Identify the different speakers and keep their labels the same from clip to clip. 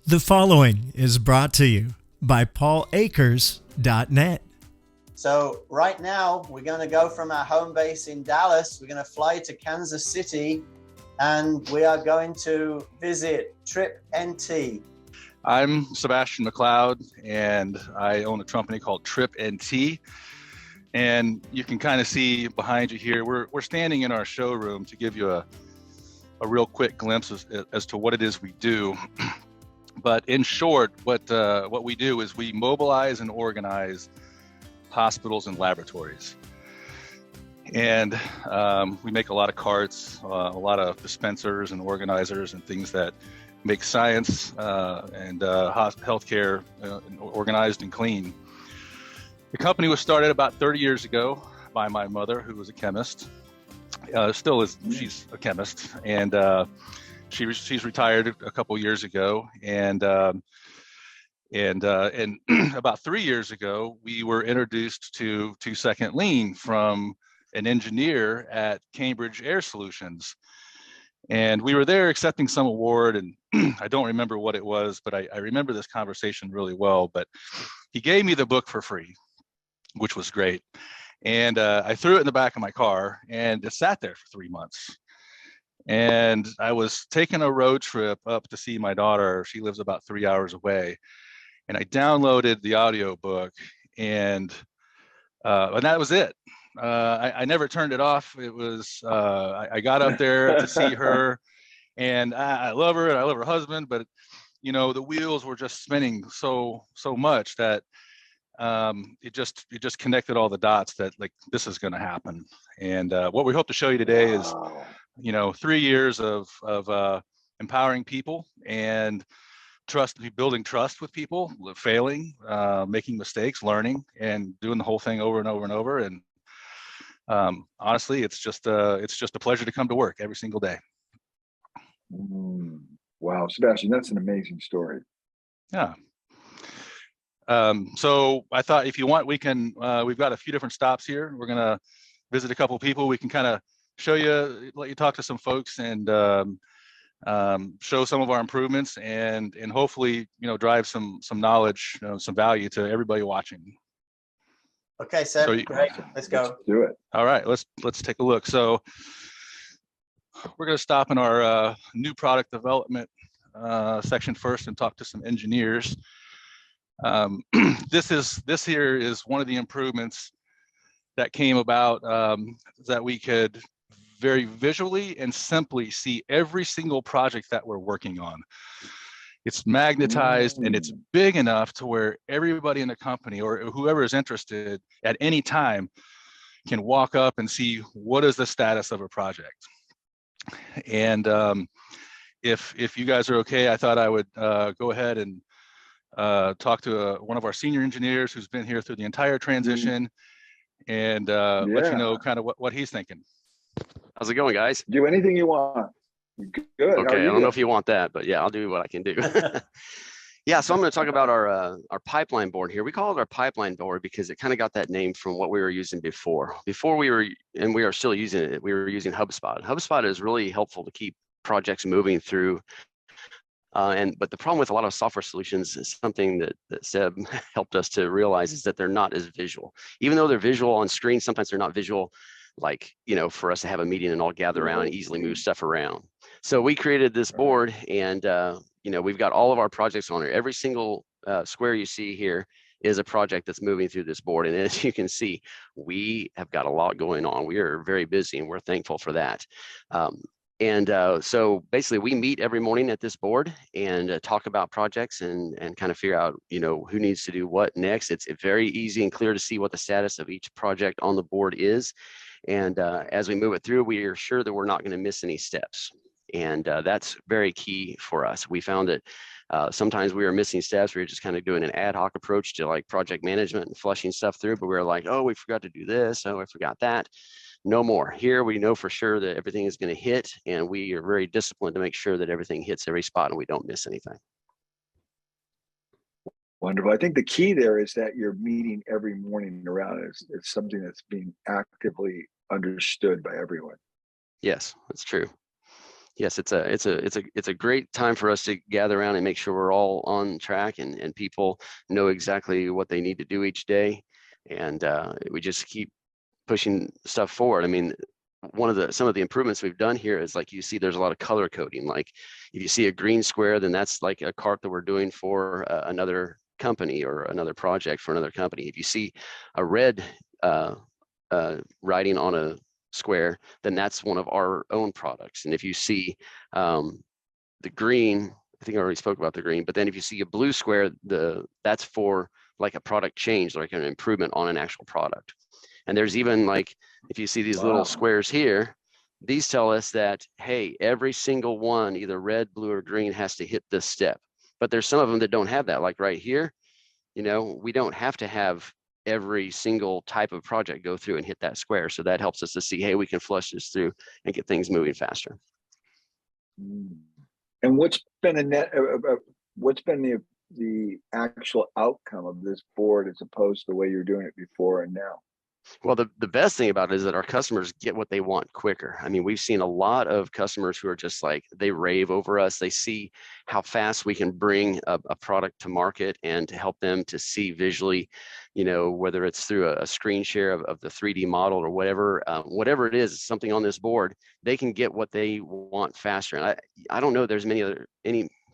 Speaker 1: The following is brought to you by PaulAkers.net.
Speaker 2: So right now we're going to go from our home base in Dallas. We're going to fly to Kansas City and we are going to visit TripNT.
Speaker 3: I'm Sebastian McLeod and I own a company called TripNT. And you can kind of see behind you here, we're standing in our showroom to give you a real quick glimpse as to what it is we do. But in short, what we do is we mobilize and organize hospitals and laboratories. And we make a lot of carts, a lot of dispensers and organizers and things that make science and healthcare organized and clean. The company was started about 30 years ago by my mother, who was a chemist. Still is, she's a chemist, and she's retired a couple years ago, and about 3 years ago, we were introduced to Second Lean from an engineer at Cambridge Air Solutions. And we were there accepting some award, and I don't remember what it was, but I remember this conversation really well. But he gave me the book for free, which was great. And I threw it in the back of my car, and it sat there for 3 months. And I was taking a road trip up to see my daughter. She lives about 3 hours away. And I downloaded the audio book, and that was it. I never turned it off. It was, I got up there to see her, and I love her, and I love her husband, but you know, the wheels were just spinning so much that it just connected all the dots that like this is going to happen. And what we hope to show you today is, you know, 3 years of empowering people and building trust with people, failing, making mistakes, learning, and doing the whole thing over and over and over. And honestly, it's just a pleasure to come to work every single day.
Speaker 4: Wow, Sebastian, that's an amazing story.
Speaker 3: Yeah. So I thought if you want, we can, we've got a few different stops here. We're going to visit a couple of people. We can kind of show you, let you talk to some folks, and show some of our improvements, and hopefully, you know, drive some knowledge, you know, some value to everybody watching.
Speaker 2: Okay, Seb,
Speaker 3: so
Speaker 2: great. Let's go.
Speaker 4: Let's do it.
Speaker 3: All right, let's take a look. So we're going to stop in our new product development section first and talk to some engineers. This here is one of the improvements that came about, that we could very visually and simply see every single project that we're working on. It's magnetized and it's big enough to where everybody in the company or whoever is interested at any time can walk up and see what is the status of a project. And if you guys are okay, I thought I would go ahead and talk to one of our senior engineers who's been here through the entire transition, and let you know kind of what he's thinking.
Speaker 5: How's it going, guys?
Speaker 4: Do anything you want. Good.
Speaker 5: Okay, I don't know if you want that, but yeah, I'll do what I can do. Yeah, so I'm going to talk about our pipeline board here. We call it our pipeline board because it kind of got that name from what we were using before. Before we are still using it, we were using HubSpot. HubSpot is really helpful to keep projects moving through. But the problem with a lot of software solutions is something that Seb helped us to realize is that they're not as visual. Even though they're visual on screen, sometimes they're not visual, like, you know, for us to have a meeting and all gather around and easily move stuff around. So we created this board, and you know, we've got all of our projects on here. Every single square you see here is a project that's moving through this board. And as you can see, we have got a lot going on. We are very busy, and we're thankful for that. So basically we meet every morning at this board and talk about projects and kind of figure out, you know, who needs to do what next. It's very easy and clear to see what the status of each project on the board is. And as we move it through, we are sure that we're not going to miss any steps. And that's very key for us. We found that sometimes we were missing steps. We were just kind of doing an ad hoc approach to like project management and flushing stuff through, but we were like, oh, we forgot to do this. Oh, I forgot that. No more. Here we know for sure that everything is going to hit, and we are very disciplined to make sure that everything hits every spot and we don't miss anything.
Speaker 4: Wonderful. I think the key there is that you're meeting every morning around it. It's something that's being actively understood by everyone.
Speaker 5: Yes, that's true. Yes, it's a great time for us to gather around and make sure we're all on track and people know exactly what they need to do each day. And we just keep pushing stuff forward. I mean, some of the improvements we've done here is, like, you see there's a lot of color coding. Like if you see a green square, then that's like a cart that we're doing for another company or another project for another company. If you see a red writing on a square, then that's one of our own products. And if you see the green, I think I already spoke about the green, but then if you see a blue square, that's for like a product change, like an improvement on an actual product. And there's even, like, if you see these little squares here, these tell us that, hey, every single one, either red, blue, or green, has to hit this step. But there's some of them that don't have that, like right here. You know, we don't have to have every single type of project go through and hit that square. So that helps us to see, hey, we can flush this through and get things moving faster.
Speaker 4: And what's been the actual outcome of this board as opposed to the way you're doing it before and now?
Speaker 5: Well, the best thing about it is that our customers get what they want quicker. I mean, we've seen a lot of customers who are just like, they rave over us. They see how fast we can bring a product to market and to help them to see visually, you know, whether it's through a screen share of the 3D model or whatever, whatever it is, something on this board, they can get what they want faster. And I don't know there's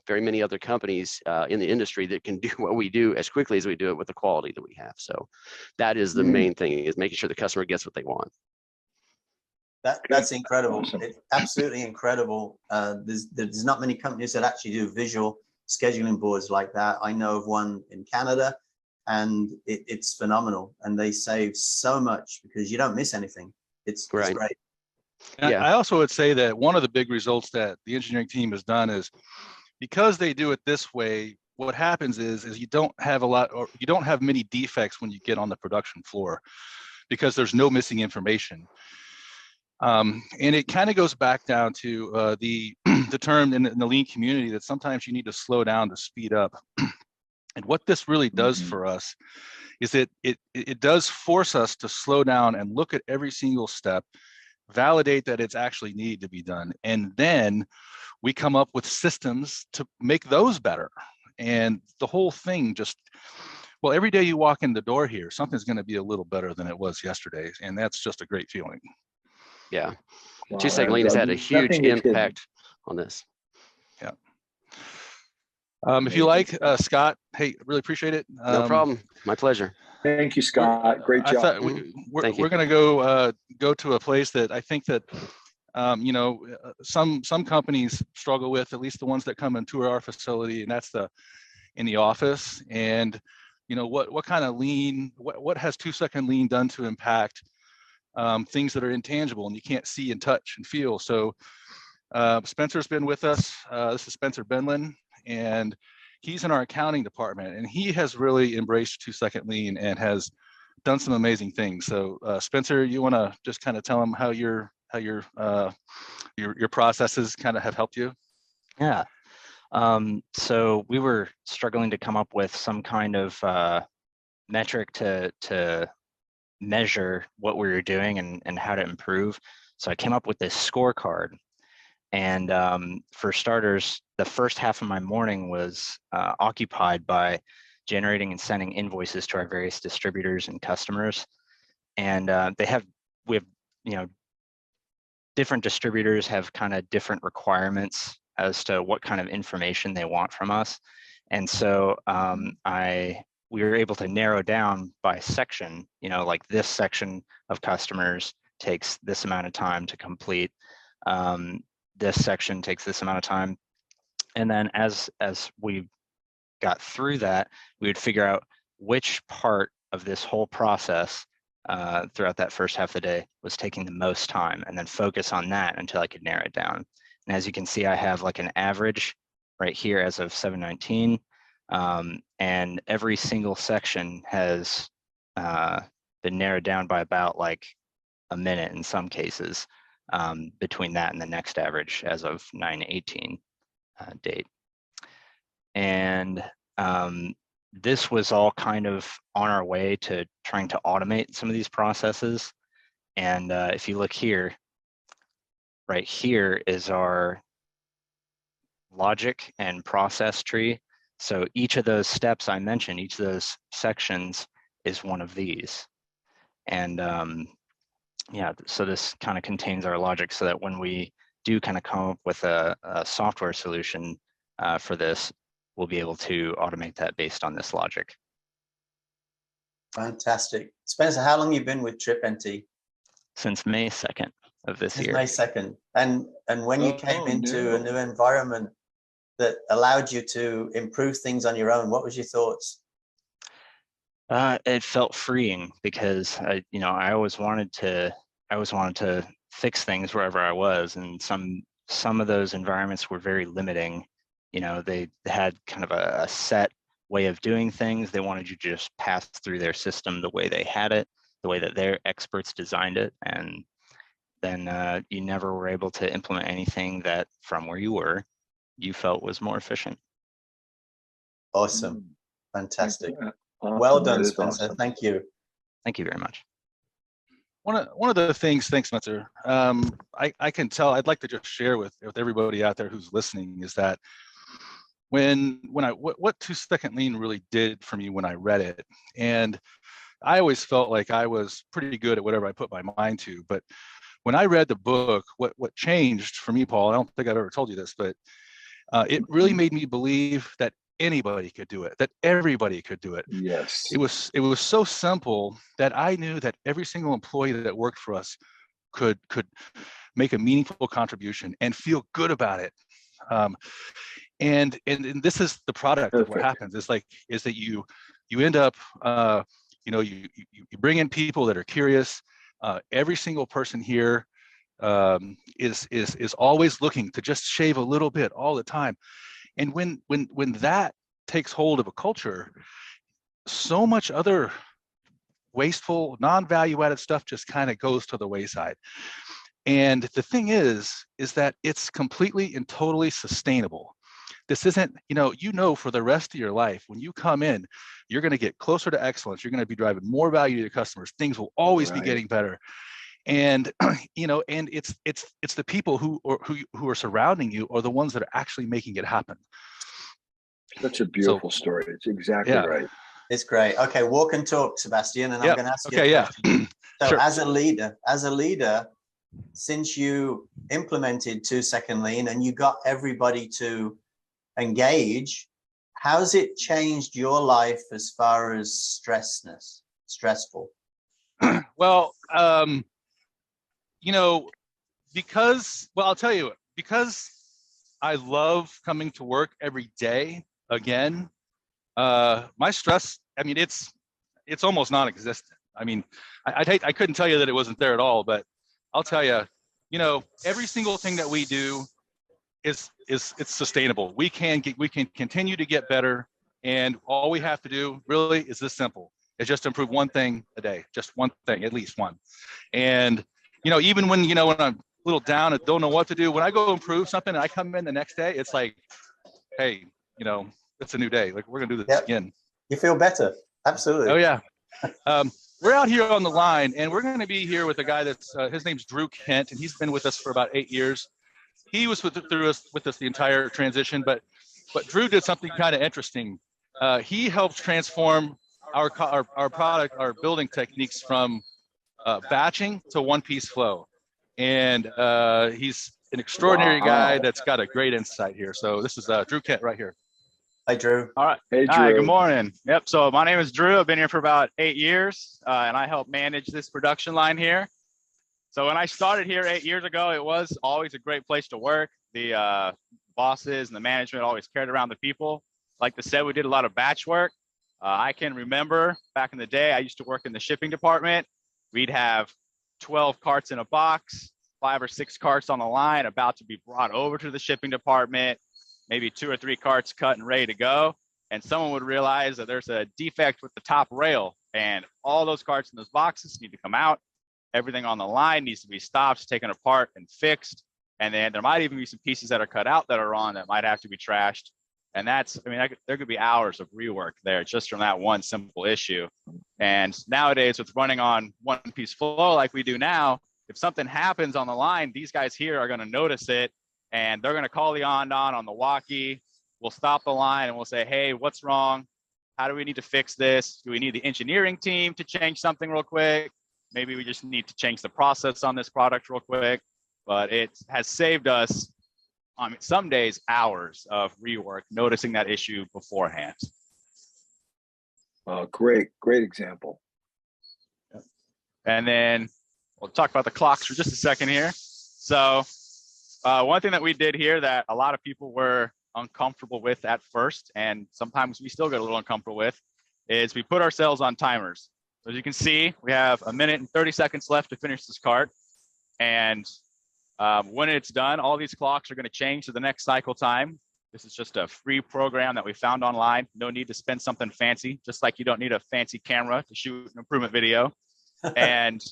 Speaker 5: very many other companies in the industry that can do what we do as quickly as we do it with the quality that we have. So that is the main thing, is making sure the customer gets what they want.
Speaker 2: That's incredible. It's absolutely incredible. There's not many companies that actually do visual scheduling boards like that. I know of one in Canada, and it's phenomenal. And they save so much because you don't miss anything. It's great.
Speaker 3: And yeah. I also would say that one of the big results that the engineering team has done is, because they do it this way, what happens is you don't have many defects when you get on the production floor, because there's no missing information. And it kind of goes back down to the term in the lean community that sometimes you need to slow down to speed up. And what this really does for us is it does force us to slow down and look at every single step, validate that it's actually needed to be done, and then we come up with systems to make those better. And the whole thing just, well, every day you walk in the door here, something's going to be a little better than it was yesterday. And that's just a great feeling.
Speaker 5: Yeah. Wow, 2 Second Lean has had a huge impact on this.
Speaker 3: Yeah. If you like, Scott, hey, really appreciate it.
Speaker 5: No problem. My pleasure.
Speaker 4: Thank you, Scott. Great job.
Speaker 3: We're going to go to a place that I think that you know, some companies struggle with, at least the ones that come and tour our facility, and that's in the office. And you know, what kind of lean, what has 2 Second Lean done to impact things that are intangible and you can't see and touch and feel. So Spencer's been with us. This is Spencer Benlin, and he's in our accounting department, and he has really embraced 2 Second Lean and has done some amazing things. So Spencer, you want to just kind of tell him how your processes kind of have helped you?
Speaker 6: Yeah. So we were struggling to come up with some kind of metric to measure what we were doing and how to improve. So I came up with this scorecard. And for starters, the first half of my morning was occupied by generating and sending invoices to our various distributors and customers. And we have, you know, different distributors have kind of different requirements as to what kind of information they want from us. And so we were able to narrow down by section, you know, like this section of customers takes this amount of time to complete. This section takes this amount of time. And then as we got through that, we would figure out which part of this whole process throughout that first half of the day was taking the most time, and then focus on that until I could narrow it down. And as you can see, I have like an average right here as of 7/19, and every single section has been narrowed down by about like a minute in some cases between that and the next average as of 9/18 date. And this was all kind of on our way to trying to automate some of these processes. And if you look here, right here is our logic and process tree. So each of those steps I mentioned, each of those sections is one of these. And yeah, so this kind of contains our logic so that when we do kind of come up with a software solution for this, we'll be able to automate that based on this logic.
Speaker 2: Fantastic. Spencer, how long have you been with TripNT?
Speaker 6: Since May 2nd of this year.
Speaker 2: May 2nd. And when you came into a new environment that allowed you to improve things on your own, what was your thoughts?
Speaker 6: It felt freeing because I always wanted to fix things wherever I was, and some of those environments were very limiting. You know, they had kind of a set way of doing things. They wanted you to just pass through their system the way they had it, the way that their experts designed it, and then you never were able to implement anything that from where you were, you felt was more efficient.
Speaker 2: Awesome. Fantastic.
Speaker 4: Awesome.
Speaker 2: Well done,
Speaker 4: That is
Speaker 2: Spencer.
Speaker 4: awesome.
Speaker 2: Thank you.
Speaker 6: Thank you very much.
Speaker 3: One of the things, thanks, Spencer, I can tell, I'd like to just share with everybody out there who's listening is that what 2-second lean really did for me when I read it, and I always felt like I was pretty good at whatever I put my mind to, but when I read the book, what changed for me, Paul, I don't think I've ever told you this, but it really made me believe that anybody could do it, that everybody could do it.
Speaker 4: Yes.
Speaker 3: It was so simple that I knew that every single employee that worked for us could make a meaningful contribution and feel good about it. And this is the product of what happens is that you end up you bring in people that are curious. Every single person here is always looking to just shave a little bit all the time. And when that takes hold of a culture, so much other wasteful, non-value added stuff just kind of goes to the wayside. And the thing is that it's completely and totally sustainable. This isn't, for the rest of your life, when you come in, you're going to get closer to excellence. You're going to be driving more value to your customers. Things will always be getting better. And, and it's the people who are surrounding you are the ones that are actually making it happen.
Speaker 2: Such
Speaker 4: a beautiful story. It's exactly right.
Speaker 2: It's great. Okay, walk and talk, Sebastian, and I'm going to ask you a question. So
Speaker 3: Sure.
Speaker 2: as a leader, since you implemented 2-second lean and you got everybody to engage, how's it changed your life as far as stressful?
Speaker 3: Well, I'll tell you, because I love coming to work every day again, my stress, it's almost non-existent. I couldn't tell you that it wasn't there at all, but I'll tell you, every single thing that we do it's sustainable. We can continue to get better, and all we have to do really is this simple. It's just improve one thing a day, just one thing, at least one. And even when when I'm a little down and don't know what to do, when I go improve something and I come in the next day, it's like, hey, it's a new day. Like, we're gonna do this again.
Speaker 2: You feel better. Absolutely.
Speaker 3: Oh yeah. We're out here on the line, and we're going to be here with a guy that's his name's Drew Kent, and he's been with us for about 8 years. He was with us the entire transition, but Drew did something kind of interesting. He helped transform our product, our building techniques from batching to one-piece flow, and he's an extraordinary guy that's got a great insight here. So this is Drew Kent right here.
Speaker 2: Hi, Drew.
Speaker 7: All right.
Speaker 4: Hey, Drew.
Speaker 7: Hi, good morning. Yep. So my name is Drew. I've been here for about 8 years, and I help manage this production line here. So when I started here 8 years ago, it was always a great place to work. The bosses and the management always cared around the people. Like I said, we did a lot of batch work. I can remember back in the day, I used to work in the shipping department. We'd have 12 carts in a box, 5 or 6 carts on the line about to be brought over to the shipping department, maybe 2 or 3 carts cut and ready to go. And someone would realize that there's a defect with the top rail, and all those carts in those boxes need to come out. Everything on the line needs to be stopped, taken apart, and fixed. And then there might even be some pieces that are cut out that are on that might have to be trashed. And that's, there could be hours of rework there just from that one simple issue. And nowadays, with running on one-piece flow like we do now, if something happens on the line, these guys here are going to notice it, and they're going to call the on the walkie. We'll stop the line and we'll say, hey, what's wrong? How do we need to fix this? Do we need the engineering team to change something real quick? Maybe we just need to change the process on this product real quick. But it has saved us, some days, hours of rework, noticing that issue beforehand.
Speaker 4: Great example.
Speaker 7: And then we'll talk about the clocks for just a second here. So one thing that we did here that a lot of people were uncomfortable with at first, and sometimes we still get a little uncomfortable with, is we put ourselves on timers. So as you can see, we have 1 minute and 30 seconds left to finish this cart. And when it's done, all these clocks are going to change to the next cycle time. This is just a free program that we found online. No need to spend something fancy, just like you don't need a fancy camera to shoot an improvement video. And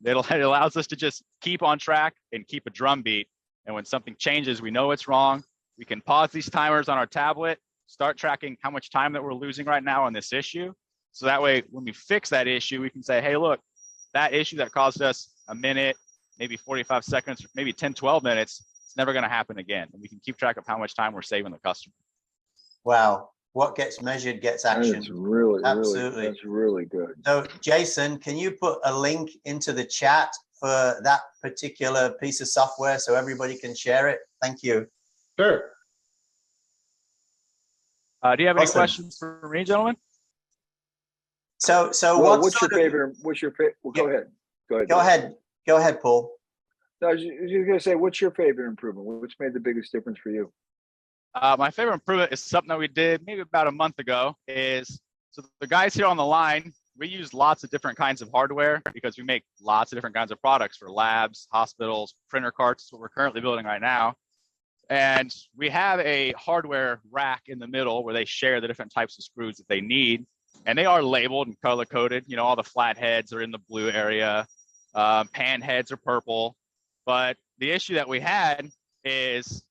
Speaker 7: it allows us to just keep on track and keep a drum beat. And when something changes, we know it's wrong. We can pause these timers on our tablet, start tracking how much time that we're losing right now on this issue. So that way, when we fix that issue, we can say, hey, look, that issue that caused us 1 minute, maybe 45 seconds, maybe 10, 12 minutes, it's never going to happen again. And we can keep track of how much time we're saving the customer.
Speaker 2: Wow. What gets measured gets action.
Speaker 4: That's really,
Speaker 2: Absolutely.
Speaker 4: that's really good.
Speaker 2: So Jason, can you put a link into the chat for that particular piece of software so everybody can share it? Thank you.
Speaker 8: Sure.
Speaker 7: Do you have any
Speaker 2: Awesome.
Speaker 7: questions for me, gentlemen?
Speaker 2: So
Speaker 4: Well,
Speaker 2: what's your
Speaker 4: favorite? What's your favorite? Well,
Speaker 2: Yeah.
Speaker 4: go ahead.
Speaker 2: Go ahead, Paul.
Speaker 4: I was just going to say, what's your favorite improvement? What's made the biggest difference for you?
Speaker 7: My favorite improvement is something that we did maybe about a month ago. So the guys here on the line, we use lots of different kinds of hardware because we make lots of different kinds of products for labs, hospitals, printer carts, what we're currently building right now. And we have a hardware rack in the middle where they share the different types of screws that they need. And they are labeled and color coded. You know, all the flat heads are in the blue area. Pan heads are purple. But the issue that we had is,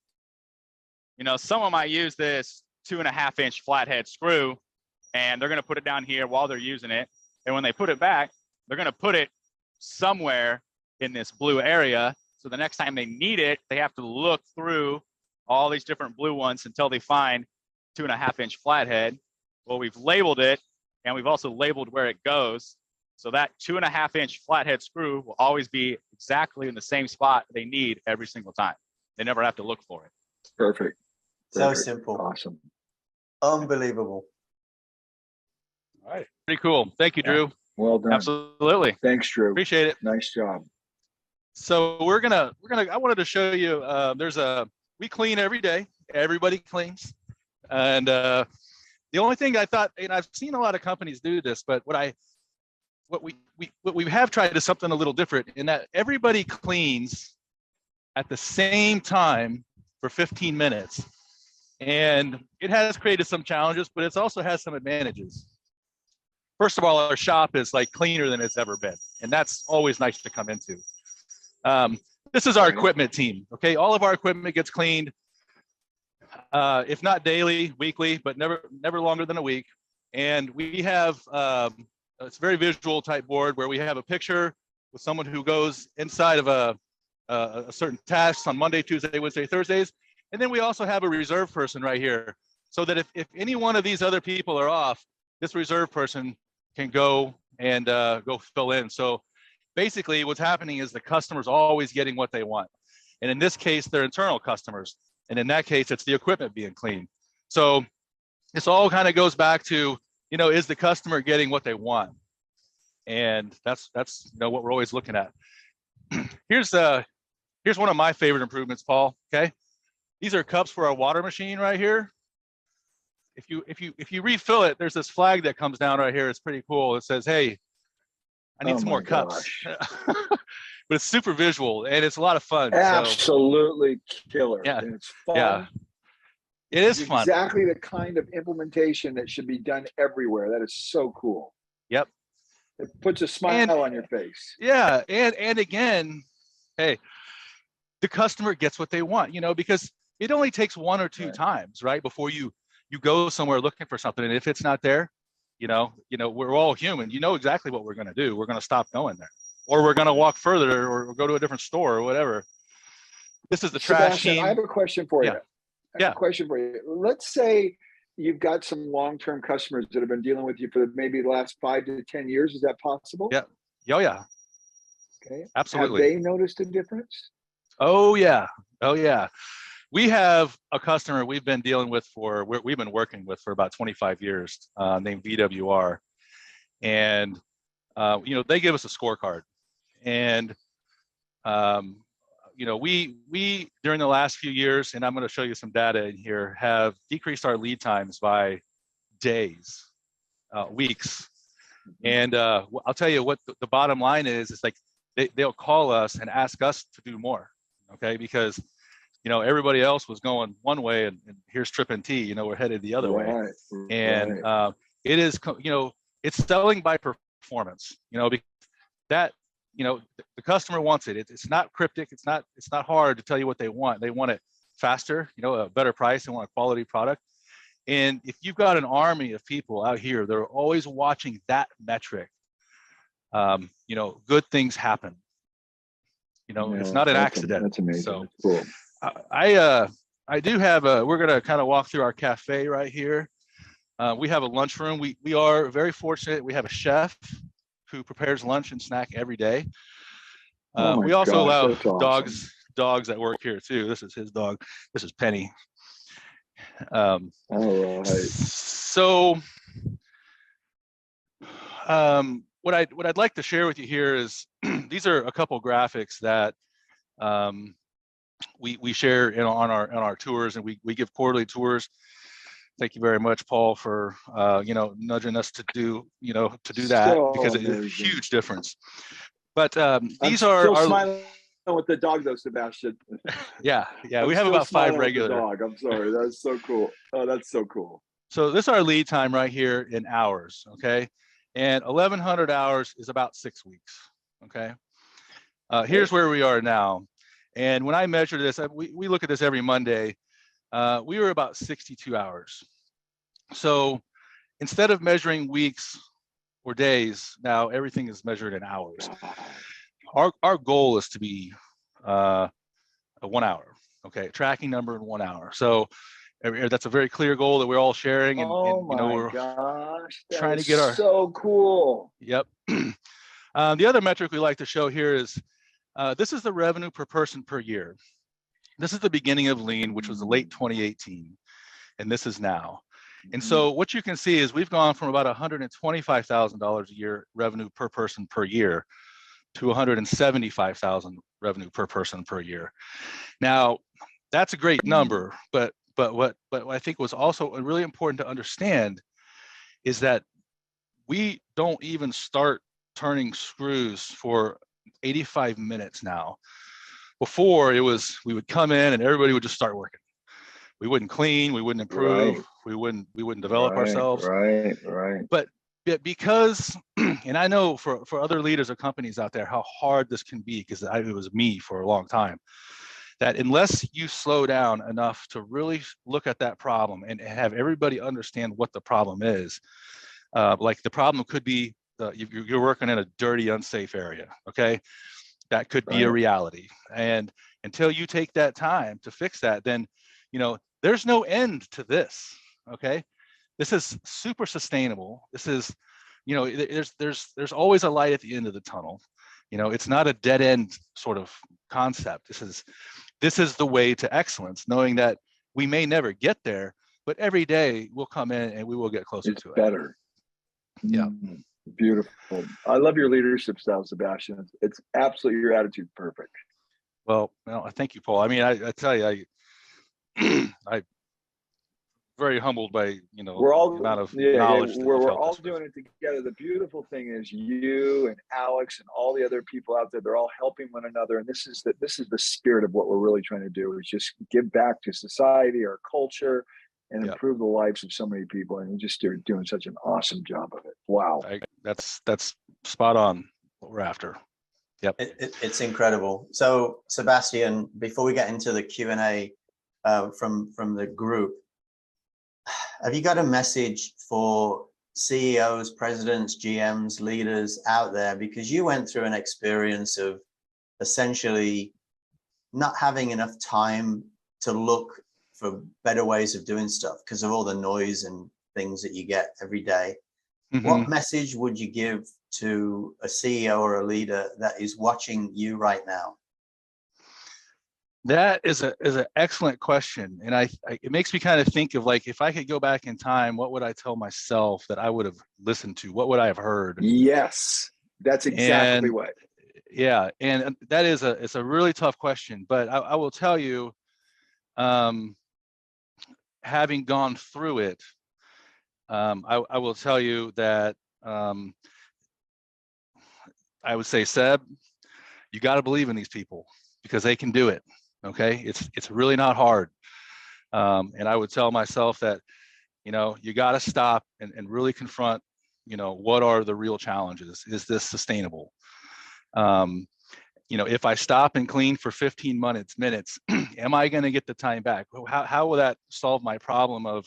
Speaker 7: you know, someone might use this 2.5-inch flathead screw and they're going to put it down here while they're using it. And when they put it back, they're going to put it somewhere in this blue area. So the next time they need it, they have to look through all these different blue ones until they find 2.5-inch flathead. Well, we've labeled it and we've also labeled where it goes. So that 2.5-inch flathead screw will always be exactly in the same spot they need every single time. They never have to look for it.
Speaker 4: Perfect.
Speaker 2: So simple.
Speaker 4: Awesome.
Speaker 2: Unbelievable.
Speaker 7: All right. Pretty cool. Thank you, Drew.
Speaker 4: Well done.
Speaker 7: Absolutely.
Speaker 4: Thanks, Drew.
Speaker 7: Appreciate it.
Speaker 4: Nice job.
Speaker 3: So I wanted to show you, we clean every day. Everybody cleans. And the only thing I thought, and I've seen a lot of companies do this, but what we have tried is something a little different in that everybody cleans at the same time for 15 minutes. And it has created some challenges, but it also has some advantages. First of all, our shop is like cleaner than it's ever been. And that's always nice to come into. This is our equipment team. Okay, all of our equipment gets cleaned, if not daily, weekly, but never longer than a week. And we have it's a very visual type board where we have a picture with someone who goes inside of a certain task on Monday, Tuesday, Wednesday, Thursdays. And then we also have a reserve person right here, so that if any one of these other people are off, this reserve person can go and go fill in. So basically what's happening is the customer's always getting what they want. And in this case, they're internal customers. And in that case, it's the equipment being cleaned. So this all kind of goes back to, you know, is the customer getting what they want? And that's you know, what we're always looking at. Here's one of my favorite improvements, Paul. Okay, these are cups for our water machine right here. If you refill it, there's this flag that comes down right here. It's pretty cool. It says, "Hey, I need some more cups." But it's super visual and it's a lot of fun.
Speaker 4: Absolutely killer.
Speaker 3: Yeah.
Speaker 4: And it's fun.
Speaker 3: Yeah. It is fun.
Speaker 4: Exactly the kind of implementation that should be done everywhere. That is so cool.
Speaker 3: Yep.
Speaker 4: It puts a smile on your face.
Speaker 3: Yeah. And again, hey, the customer gets what they want, you know, because it only takes one or two times, right, before you go somewhere looking for something. And if it's not there, you know, we're all human. You know exactly what we're going to do. We're going to stop going there, or we're going to walk further, or go to a different store or whatever. this is the trash
Speaker 4: Sebastian,
Speaker 3: team.
Speaker 4: I have a question for you.
Speaker 3: Yeah.
Speaker 4: I have a question for you. Let's say you've got some long-term customers that have been dealing with you for maybe the last 5 to 10 years. Is that possible?
Speaker 3: Yeah. Oh, yeah.
Speaker 4: Okay.
Speaker 3: Absolutely.
Speaker 4: Have they noticed a difference?
Speaker 3: Oh, yeah. Oh, yeah. We have a customer we've been dealing with we've been working with for about 25 years, named VWR. And, you know, they give us a scorecard. And, you know, we during the last few years, and I'm going to show you some data in here, have decreased our lead times by days, weeks. And I'll tell you what the bottom line is like they'll call us and ask us to do more, okay? Because, you know, everybody else was going one way, and here's TripNT, you know, we're headed the other way. And it is, you know, it's selling by performance, you know, because that, you know, the customer wants it. It's not cryptic. It's not hard to tell you what they want. They want it faster, you know, a better price. They want a quality product. And if you've got an army of people out here, they're always watching that metric. You know, good things happen. You know, it's not an accident.
Speaker 4: That's amazing.
Speaker 3: So
Speaker 4: that's cool.
Speaker 3: I do have we're going to kind of walk through our cafe right here. We have a lunchroom. We are very fortunate. We have a chef who prepares lunch and snack every day. We also allow dogs that work here too. This is his dog. This is Penny.
Speaker 4: All right.
Speaker 3: So what I'd like to share with you here is these are a couple graphics that we share on our tours, and we give quarterly tours. Thank you very much, Paul, for you know, nudging us to do that, because it's a huge difference. But these are
Speaker 4: still smiling with the dog though, Sebastian.
Speaker 3: Yeah, we have about 5 regular.
Speaker 4: Dog. I'm sorry, that's so cool. Oh, that's so cool.
Speaker 3: So this is our lead time right here in hours, okay? And 1,100 hours is about 6 weeks, okay? Here's where we are now. And when I measure this, we look at this every Monday. We were about 62 hours. So instead of measuring weeks or days, now everything is measured in hours. Our goal is to be a 1 hour, okay? Tracking number in 1 hour. So that's a very clear goal that we're all sharing, and you know, we're trying to get our.
Speaker 4: So cool.
Speaker 3: Yep. The other metric we like to show here is this is the revenue per person per year. This is the beginning of Lean, which was late 2018, and this is now. And so what you can see is we've gone from about $125,000 a year revenue per person per year to $175,000 revenue per person per year. Now, that's a great number, but what I think was also really important to understand is that we don't even start turning screws for 85 minutes now. Before, it was we would come in and everybody would just start working. We wouldn't clean, we wouldn't improve,
Speaker 4: Right.
Speaker 3: we wouldn't develop ourselves.
Speaker 4: Right.
Speaker 3: But because, and I know for other leaders of companies out there how hard this can be, because it was me for a long time, that unless you slow down enough to really look at that problem and have everybody understand what the problem is, like the problem could be you're working in a dirty, unsafe area, okay? That could be a reality. And until you take that time to fix that, then, you know, there's no end to this, okay? This is super sustainable. This is, you know, there's always a light at the end of the tunnel. You know, it's not a dead end sort of concept. This is the way to excellence, knowing that we may never get there, but every day we'll come in and we will get closer to it.
Speaker 4: Better.
Speaker 3: Yeah.
Speaker 4: Beautiful. I love your leadership style, Sebastian. It's absolutely, your attitude's perfect.
Speaker 3: Well, thank you, Paul. I mean, I tell you, I'm very humbled by, you know, the amount of knowledge that
Speaker 4: we're all doing it together. The beautiful thing is you and Alex and all the other people out there, they're all helping one another. And this is the spirit of what we're really trying to do, is just give back to society, our culture, and improve the lives of so many people. And you're just doing such an awesome job of it. Wow.
Speaker 3: That's spot on what we're after. Yep.
Speaker 2: It's incredible. So Sebastian, before we get into the Q&A from the group, have you got a message for CEOs, presidents, GMs, leaders out there? Because you went through an experience of essentially not having enough time to look for better ways of doing stuff because of all the noise and things that you get every day. What message would you give to a CEO or a leader that is watching you right now?
Speaker 3: That is an excellent question, and it makes me kind of think of, like, if I could go back in time, what would I tell myself that I would have listened to? What would I have heard?
Speaker 4: Yes, that's exactly
Speaker 3: And,
Speaker 4: what.
Speaker 3: Yeah, and that is it's a really tough question, but I will tell you, having gone through it, I will tell you that I would say, Seb, you got to believe in these people because they can do it. Okay, it's really not hard. And I would tell myself that, you got to stop and really confront, what are the real challenges? Is this sustainable? If I stop and clean for 15 minutes, am I going to get the time back? How will that solve my problem of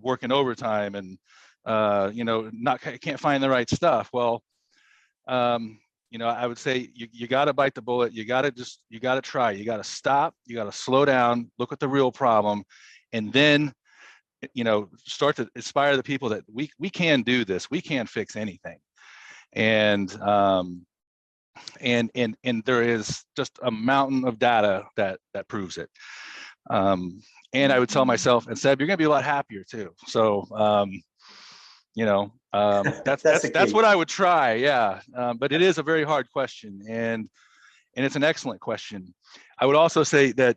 Speaker 3: working overtime and can't find the right stuff? Well, I would say you got to bite the bullet. You got to try. You got to stop. You got to slow down, look at the real problem, and then, start to inspire the people that we can do this. We can fix anything. And there is just a mountain of data that proves it. And I would tell myself, and Seb, you're going to be a lot happier too. So, that's what I would try. Yeah. But it is a very hard question, and it's an excellent question. I would also say that,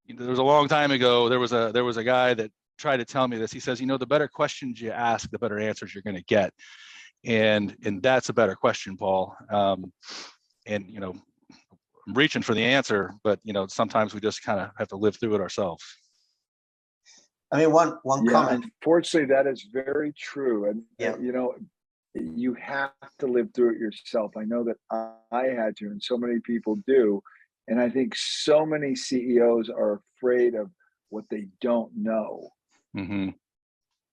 Speaker 3: there was a long time ago, there was a guy that tried to tell me this. He says, the better questions you ask, the better answers you're going to get. And that's a better question, Paul. And, I'm reaching for the answer, but, sometimes we just kind of have to live through it ourselves.
Speaker 2: I mean, one comment.
Speaker 4: Unfortunately, that is very true. And, you have to live through it yourself. I know that I had to, and so many people do. And I think so many CEOs are afraid of what they don't know.
Speaker 3: Mm-hmm.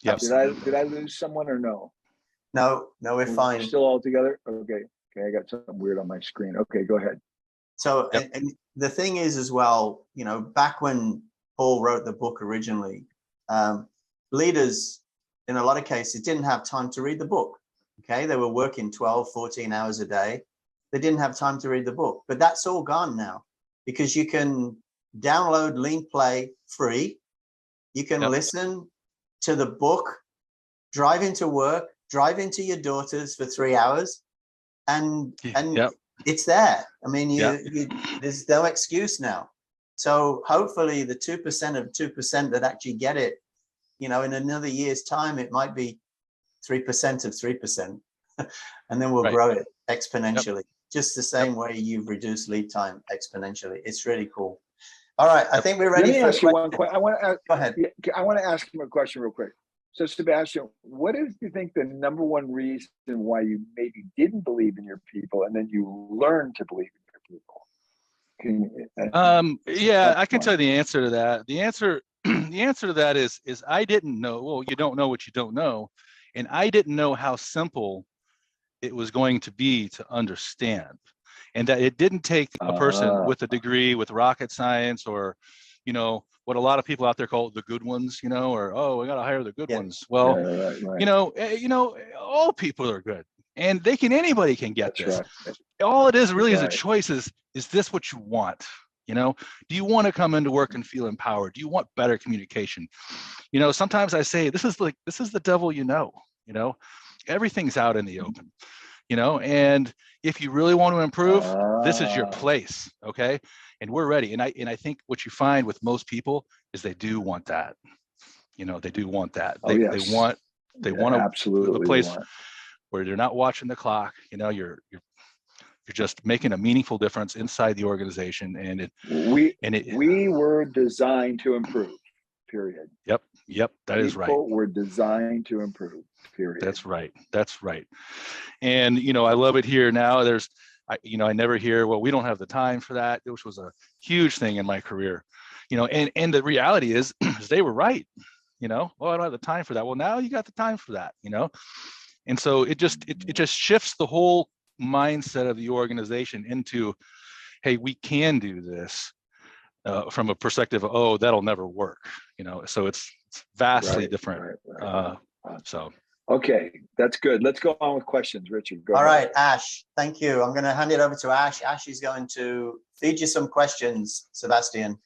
Speaker 4: Yep. Did I lose someone or no?
Speaker 2: No, we're fine.
Speaker 4: Still all together? Okay, I got something weird on my screen. Okay, go ahead.
Speaker 2: So, and the thing is as well, back when Paul wrote the book originally, leaders, in a lot of cases, didn't have time to read the book. Okay, they were working 12, 14 hours a day. They didn't have time to read the book, but that's all gone now because you can download Link Play free. You can listen to the book, drive into work, drive into your daughter's for 3 hours, and it's there. I mean, there's no excuse now. So hopefully the 2% of 2% that actually get it, in another year's time, it might be 3% of 3%, and then we'll grow it exponentially, just the same way you've reduced lead time exponentially. It's really cool. All right, I think we're ready.
Speaker 4: Let me ask you one question.
Speaker 2: Go ahead.
Speaker 4: I want to ask him a question real quick. So, Sebastian, what is, you think, the number one reason why you maybe didn't believe in your people and then you learned to believe in your people?
Speaker 3: I can tell you the answer to that. The answer to that is I didn't know. Well, you don't know what you don't know, and I didn't know how simple it was going to be to understand, and that it didn't take a person with a degree with rocket science or, what a lot of people out there call the good ones, or, we got to hire the good ones. Well, right. All people are good, and anybody can get this. Right. All it is really is a choice. Is this what you want? Do you want to come into work and feel empowered? Do you want better communication? Sometimes I say, this is the devil, everything's out in the open, and if you really want to improve, this is your place. Okay. And we're ready. And I think what you find with most people is they do want that. They do want that. They want
Speaker 4: absolutely
Speaker 3: a place where they're not watching the clock. You're just making a meaningful difference inside the organization. And
Speaker 4: we were designed to improve, period.
Speaker 3: Yep. That is right.
Speaker 4: People were designed to improve, period.
Speaker 3: That's right. And, I love it here now. I never hear, well, we don't have the time for that, which was a huge thing in my career, and the reality is they were right, I don't have the time for that. Well, now you got the time for that, and so it just shifts the whole mindset of the organization into, hey, we can do this from a perspective of, oh, that'll never work, you know. So it's vastly different. So.
Speaker 4: Okay, that's good. Let's go on with questions, Richard. Go
Speaker 2: All
Speaker 4: ahead.
Speaker 2: right, Ash, thank you. I'm going to hand it over to Ash. Ash is going to feed you some questions, Sebastian.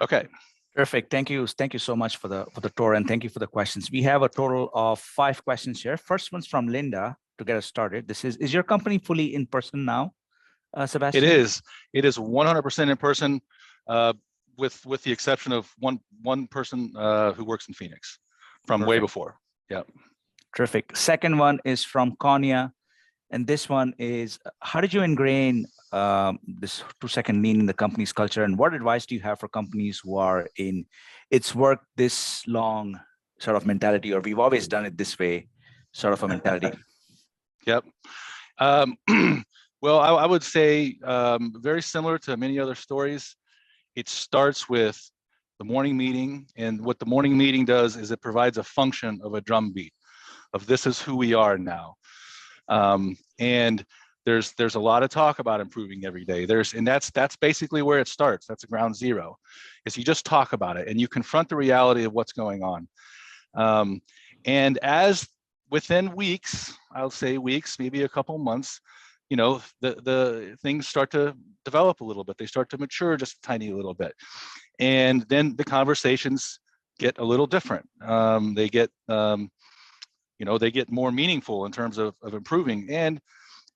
Speaker 3: Okay.
Speaker 8: Perfect. Thank you. Thank you so much for the tour, and thank you for the questions. We have a total of 5 questions here. First one's from Linda to get us started. This is your company fully in person now, Sebastian?
Speaker 3: It is 100% in person, with the exception of one person who works in Phoenix from way before. Yeah.
Speaker 8: Terrific. Second one is from Konya, and this one is, how did you ingrain this 2-second lean in the company's culture, and what advice do you have for companies who are in it's worked this long sort of mentality, or we've always done it this way sort of a mentality?
Speaker 3: Yep. Well, I would say very similar to many other stories. It starts with the morning meeting, and what the morning meeting does is it provides a function of a drumbeat of this is who we are now. And there's a lot of talk about improving every day. And that's basically where it starts. That's a ground zero, is you just talk about it and you confront the reality of what's going on. And as within weeks, I'll say weeks, maybe a couple months, you know, the things start to develop a little bit. They start to mature just a tiny little bit. And then the conversations get a little different. They get, you know, they get more meaningful in terms of improving. And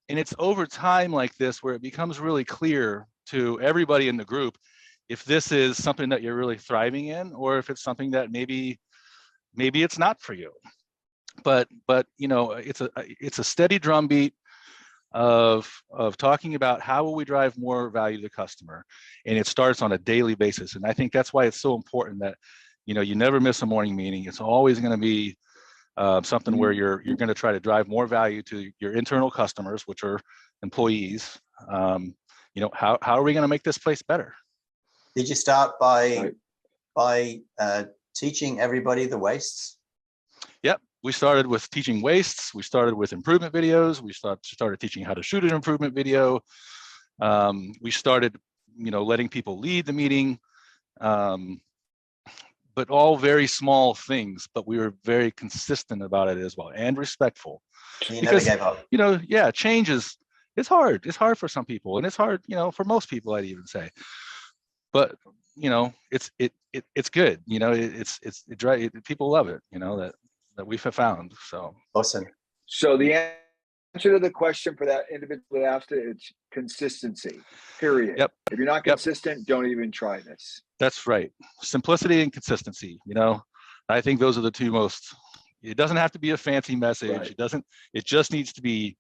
Speaker 3: it's over time like this where it becomes really clear to everybody in the group if this is something that you're really thriving in, or if it's something that maybe it's not for you. But you know, it's a steady drumbeat of talking about how will we drive more value to the customer, and it starts on a daily basis. And I think that's why it's so important that, you know, you never miss a morning meeting. It's always going to be something where you're going to try to drive more value to your internal customers, which are employees. You know, how are we going to make this place better?
Speaker 2: Did you start by teaching everybody the wastes?
Speaker 3: Yep, we started with teaching wastes. We started with improvement videos. We started teaching how to shoot an improvement video. We started, you know, letting people lead the meeting. But all very small things, but we were very consistent about it as well, and respectful.
Speaker 2: You never gave up.
Speaker 3: You know, yeah, change it's hard. It's hard for some people, and it's hard, you know, for most people, I'd even say. But you know, it's good. You know, people love it. You know, that we've found. So
Speaker 2: Awesome.
Speaker 4: So the answer to the question for that individual after, it's consistency, period.
Speaker 3: Yep.
Speaker 4: If you're not consistent, don't even try this.
Speaker 3: That's right. Simplicity and consistency. You know, I think those are the two most. It doesn't have to be a fancy message. Right. It just needs to be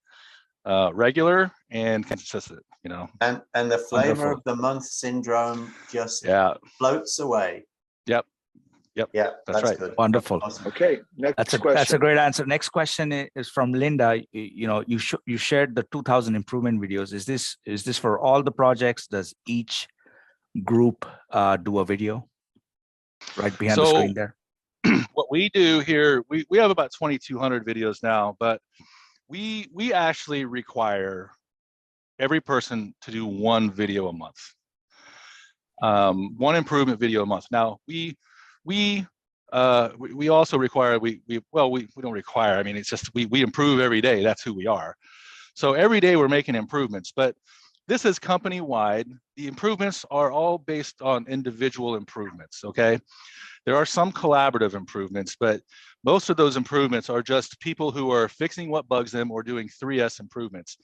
Speaker 3: regular and consistent. You know. And
Speaker 2: the flavor of the month syndrome just floats away.
Speaker 3: Yep.
Speaker 2: Yeah,
Speaker 3: that's right.
Speaker 2: Good.
Speaker 8: Wonderful.
Speaker 2: Awesome.
Speaker 4: Okay, next question.
Speaker 8: That's a great answer. Next question is from Linda. You know, you shared the 2,000 improvement videos. Is this for all the projects? Does each group do a video right behind the screen there?
Speaker 3: What we do here, we have about 2,200 videos now, but we actually require every person to do one video a month, one improvement video a month. Now we also require, we don't require, I mean, it's just, we improve every day. That's who we are. So every day we're making improvements, but this is company-wide. The improvements are all based on individual improvements, okay? There are some collaborative improvements, but most of those improvements are just people who are fixing what bugs them or doing 3S improvements.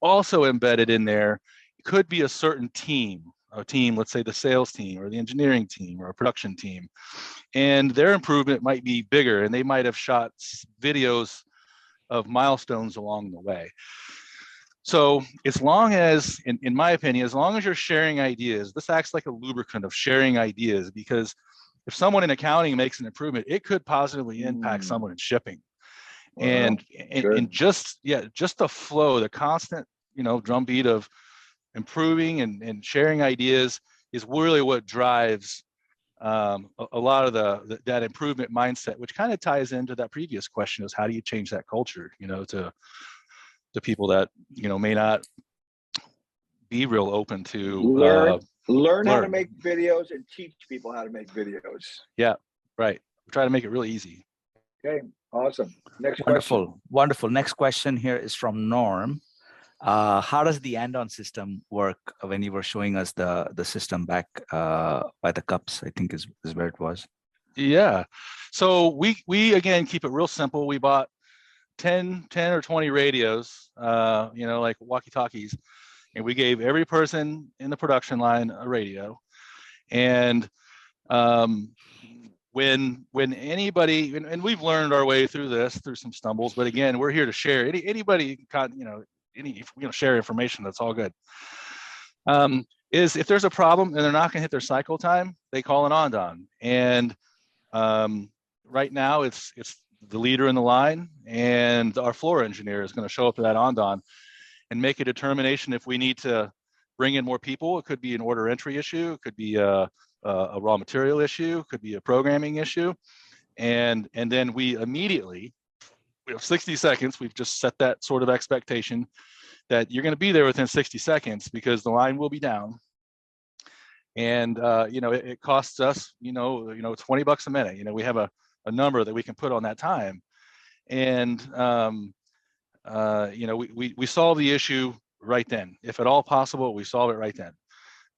Speaker 3: Also embedded in there could be a certain team, let's say the sales team or the engineering team or a production team, and their improvement might be bigger, and they might have shot videos of milestones along the way. So as long as, in my opinion, as long as you're sharing ideas, this acts like a lubricant of sharing ideas, because if someone in accounting makes an improvement, it could positively impact someone in shipping. Wow. And just the flow, the constant, you know, drumbeat of improving and sharing ideas is really what drives a lot of that improvement mindset, which kind of ties into that previous question, is how do you change that culture, you know, to people that, you know, may not be real open to
Speaker 4: learn how to
Speaker 3: learn.
Speaker 4: make videos and teach people how to make videos.
Speaker 3: Yeah, right. We try to make it really easy.
Speaker 4: Okay, awesome. Next
Speaker 8: Wonderful,
Speaker 4: question.
Speaker 8: wonderful. Next question here is from Norm. How does the and-on system work when you were showing us the system back by the cups, I think is where it was.
Speaker 3: Yeah. So we again keep it real simple. We bought 10 or 20 radios, like walkie-talkies, and we gave every person in the production line a radio. And when anybody, and we've learned our way through this through some stumbles, but again, we're here to share. Anybody share information, that's all good. Is if there's a problem and they're not going to hit their cycle time, they call an on-don. And right now it's the leader in the line, and our floor engineer is going to show up to that on-don and make a determination if we need to bring in more people. It could be an order entry issue, it could be a raw material issue, it could be a programming issue, and then we immediately, we have 60 seconds. We've just set that sort of expectation that you're going to be there within 60 seconds because the line will be down. And it costs us, $20 a minute. We have a number that we can put on that time, and we solve the issue right then. If at all possible, we solve it right then.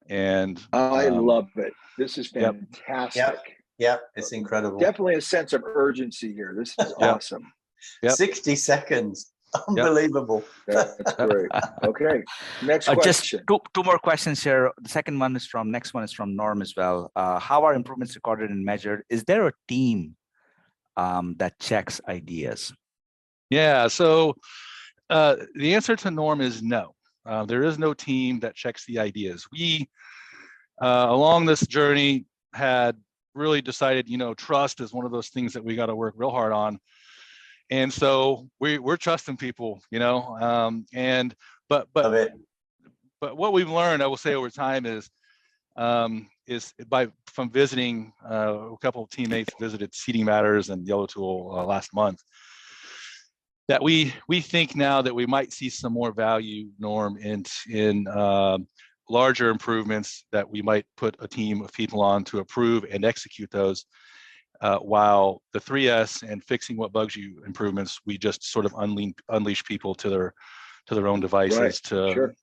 Speaker 3: And
Speaker 4: I love it. This is fantastic.
Speaker 2: Yep, it's incredible.
Speaker 4: Definitely a sense of urgency here. This is awesome.
Speaker 2: 60 seconds. Unbelievable.
Speaker 4: That's great. Okay. Next question.
Speaker 8: Just two more questions here. The next one is from Norm as well. How are improvements recorded and measured? Is there a team that checks ideas?
Speaker 3: Yeah, so the answer to Norm is no. There is no team that checks the ideas. We, along this journey, had really decided, trust is one of those things that we got to work real hard on. And so we're trusting people, but what we've learned, I will say, over time is from visiting a couple of teammates visited Seating Matters and Yellow Tool last month, that we think now that we might see some more value, Norm, in larger improvements that we might put a team of people on to approve and execute those. While the 3S and fixing what bugs you improvements, we just sort of unleash people to their own devices.
Speaker 4: Right. Sure.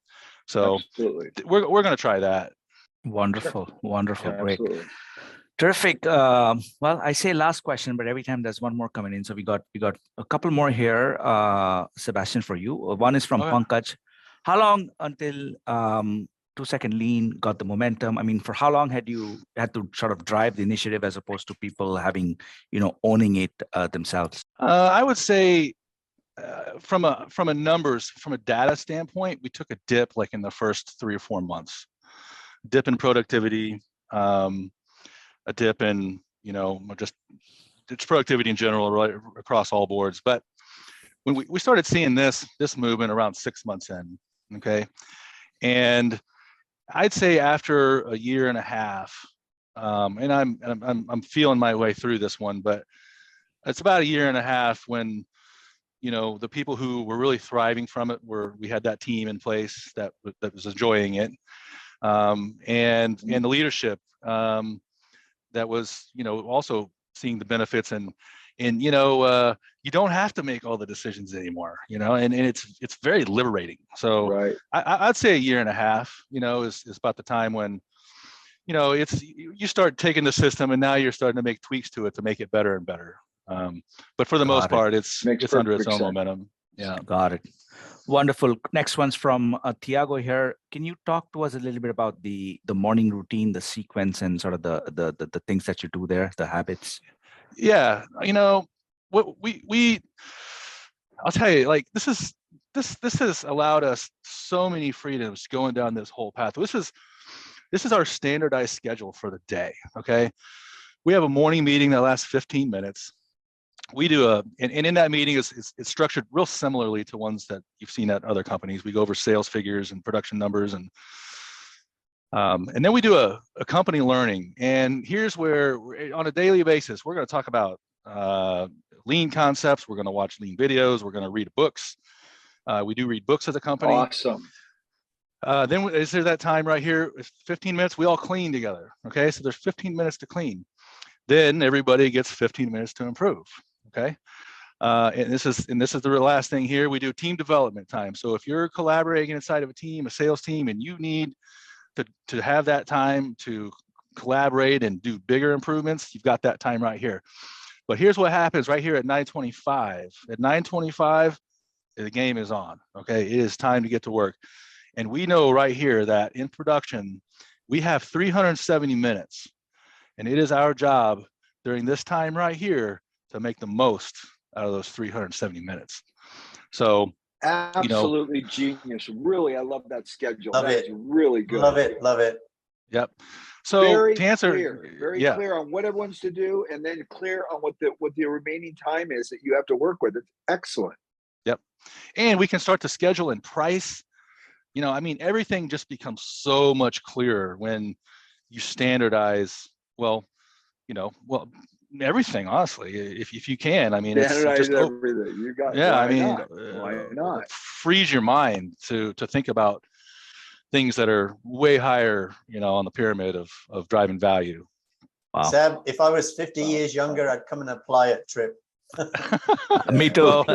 Speaker 3: So
Speaker 4: absolutely.
Speaker 3: we're going to try that.
Speaker 8: Wonderful, wonderful, great,
Speaker 4: absolutely.
Speaker 8: Terrific. Well, I say last question, but every time there's one more coming in, so we got a couple more here, Sebastian, for you. One is from Pankaj. How long until 2-second lean got the momentum? I mean, for how long had you had to sort of drive the initiative as opposed to people having, owning it themselves?
Speaker 3: I would say from a numbers, from a data standpoint, we took a dip like in the first 3 or 4 months. Dip in productivity, a dip in, just it's productivity in general, right, across all boards. But when we started seeing this movement around 6 months in, okay, and I'd say after a year and a half, and I'm feeling my way through this one, but it's about a year and a half when, the people who were really thriving from it we had that team in place that was enjoying it, and the leadership that was, also seeing the benefits, and you don't have to make all the decisions anymore, and it's very liberating. So
Speaker 4: right.
Speaker 3: I'd say a year and a half, is about the time when, you start taking the system and now you're starting to make tweaks to it to make it better and better. But for the most part, it's under its own momentum. Yeah.
Speaker 8: Got it. Wonderful. Next one's from Tiago here. Can you talk to us a little bit about the morning routine, the sequence, and sort of the things that you do there, the habits?
Speaker 3: Yeah, what I'll tell you, like this has allowed us so many freedoms going down this whole path. This is our standardized schedule for the day. Okay, we have a morning meeting that lasts 15 minutes. We do and in that meeting it's structured real similarly to ones that you've seen at other companies. We go over sales figures and production numbers, and then we do a company learning. And here's where on a daily basis, we're going to talk about lean concepts. We're going to watch lean videos. We're going to read books. We do read books as a company.
Speaker 4: Awesome.
Speaker 3: Then is there that time right here, it's 15 minutes, we all clean together. Okay, so there's 15 minutes to clean. Then everybody gets 15 minutes to improve. Okay. And this is the last thing here. We do team development time. So if you're collaborating inside of a team, a sales team, and you need to have that time to collaborate and do bigger improvements, you've got that time right here. But here's what happens right here at 9:25. At 9:25, the game is on. Okay, it is time to get to work. And we know right here that in production, we have 370 minutes. And it is our job during this time right here to make the most out of those 370 minutes. So
Speaker 4: absolutely genius. Really, I love that schedule.
Speaker 2: Love
Speaker 4: That
Speaker 2: it.
Speaker 4: is really good.
Speaker 2: Love it.
Speaker 3: Yep. So
Speaker 4: very
Speaker 3: to answer,
Speaker 4: clear, clear on what everyone's to do, and then clear on what the remaining time is that you have to work with. It's excellent.
Speaker 3: Yep. And we can start to schedule and price. I mean, everything just becomes so much clearer when you standardize, everything, honestly, if you can. I mean, it's just
Speaker 4: everything. You got, why not?
Speaker 3: Frees your mind to think about things that are way higher, on the pyramid of driving value.
Speaker 8: Wow.
Speaker 2: Sam, if I was 50 years younger, I'd come and apply at Trip.
Speaker 8: Me too.
Speaker 3: Well,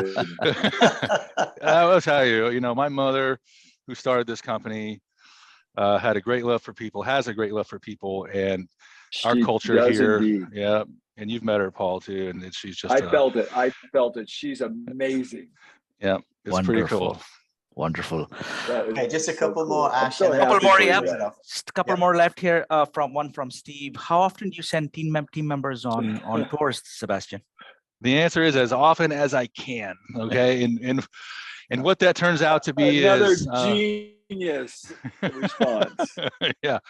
Speaker 3: I will tell you, my mother, who started this company, had a great love for people, has a great love for people, and our culture here. Indeed. Yeah. And you've met her, Paul, too. And she's just,
Speaker 4: I felt it. She's amazing.
Speaker 3: Yeah. It's
Speaker 8: wonderful.
Speaker 3: Pretty cool.
Speaker 8: Wonderful.
Speaker 2: Okay, just a couple more.
Speaker 8: Just a couple more left here. From Steve. How often do you send team members on tours, Sebastian?
Speaker 3: The answer is as often as I can. Okay. And what that turns out to be
Speaker 4: another
Speaker 3: is
Speaker 4: genius response.
Speaker 3: Yeah.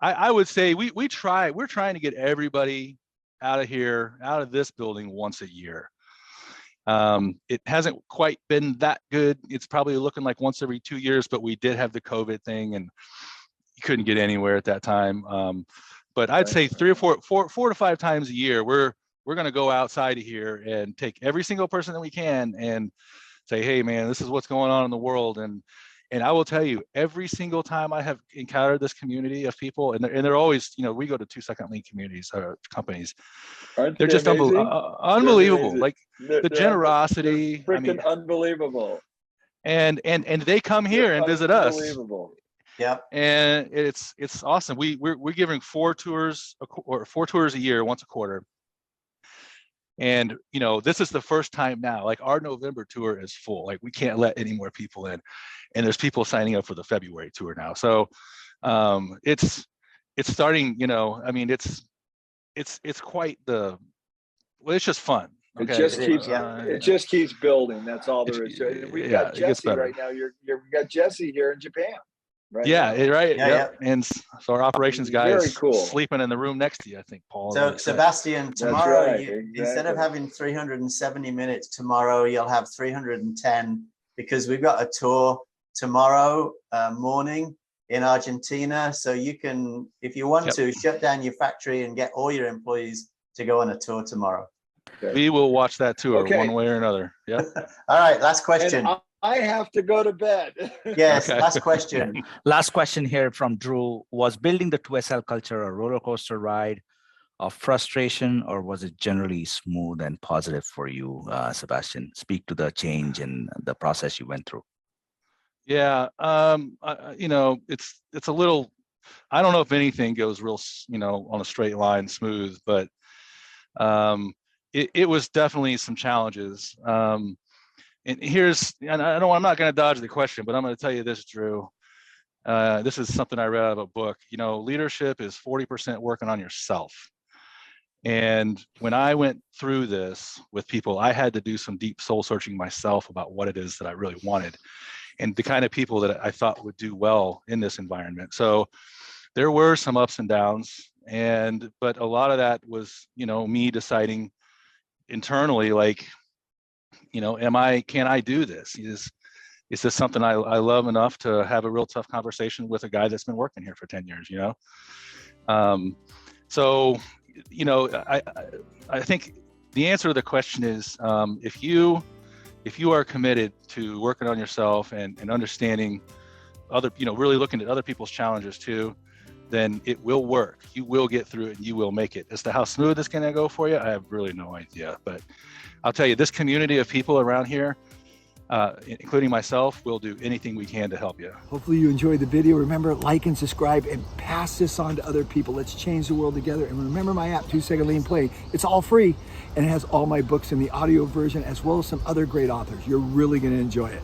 Speaker 3: I would say we're trying to get everybody out of this building once a year. It hasn't quite been that good. It's probably looking like once every 2 years, but we did have the COVID thing and you couldn't get anywhere at that time. But I'd say 4 to 5 times a year, we're going to go outside of here and take every single person that we can and say, hey man, this is what's going on in the world. And I will tell you, every single time I have encountered this community of people, and they're always, we go to 2-second link communities or companies.
Speaker 4: Aren't
Speaker 3: they're just unbelievable. Like the generosity,
Speaker 4: freaking unbelievable.
Speaker 3: And they come here and visit us.
Speaker 4: Unbelievable.
Speaker 2: Yeah.
Speaker 3: And it's awesome. We're giving 4 tours a year, once a quarter. And this is the first time now, like our November tour is full. Like we can't let any more people in, and there's people signing up for the February tour now. So it's starting, it's quite it's just fun. Okay?
Speaker 4: It just keeps building. That's all there is to it. We've got Jesse right now. We got Jesse here in Japan. Right.
Speaker 3: Yeah. And so our operations guy is
Speaker 4: cool.
Speaker 3: sleeping in the room next to you, I think, Paul.
Speaker 2: So Sebastian, tomorrow, instead of having 370 minutes, tomorrow you'll have 310 because we've got a tour tomorrow morning in Argentina. So you can, if you want to, shut down your factory and get all your employees to go on a tour tomorrow.
Speaker 4: Okay.
Speaker 3: We will watch that tour one way or another. Yeah.
Speaker 2: All right. Last question.
Speaker 4: And I have to go to bed.
Speaker 2: Yes. Okay. Last question.
Speaker 8: Last question here from Drew. Was building the 2SL culture a roller coaster ride of frustration, or was it generally smooth and positive for you, Sebastian? Speak to the change and the process you went through.
Speaker 3: Yeah. It's a little, I don't know if anything goes real, on a straight line smooth, but it was definitely some challenges. And I'm not going to dodge the question, but I'm going to tell you this, Drew. This is something I read out of a book. Leadership is 40% working on yourself. And when I went through this with people, I had to do some deep soul searching myself about what it is that I really wanted and the kind of people that I thought would do well in this environment. So there were some ups and downs, but a lot of that was, me deciding internally, like, can I do this? Is this something I love enough to have a real tough conversation with a guy that's been working here for 10 years, So, I think the answer to the question is, if you are committed to working on yourself and understanding other, really looking at other people's challenges too, then it will work. You will get through it and you will make it. As to how smooth it's going to go for you, I have really no idea. But I'll tell you, this community of people around here, including myself, will do anything we can to help you.
Speaker 9: Hopefully you enjoyed the video. Remember, like and subscribe and pass this on to other people. Let's change the world together. And remember my app, 2 Second Lean Play. It's all free and it has all my books in the audio version as well as some other great authors. You're really going to enjoy it.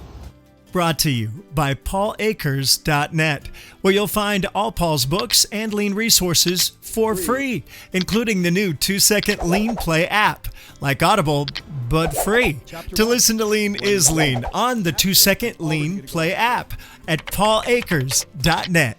Speaker 1: Brought to you by paulakers.net, where you'll find all Paul's books and lean resources for free, including the new 2 Second Lean Play app, like Audible, but free. To listen to Lean is Lean on the 2 Second Lean Play app at paulakers.net.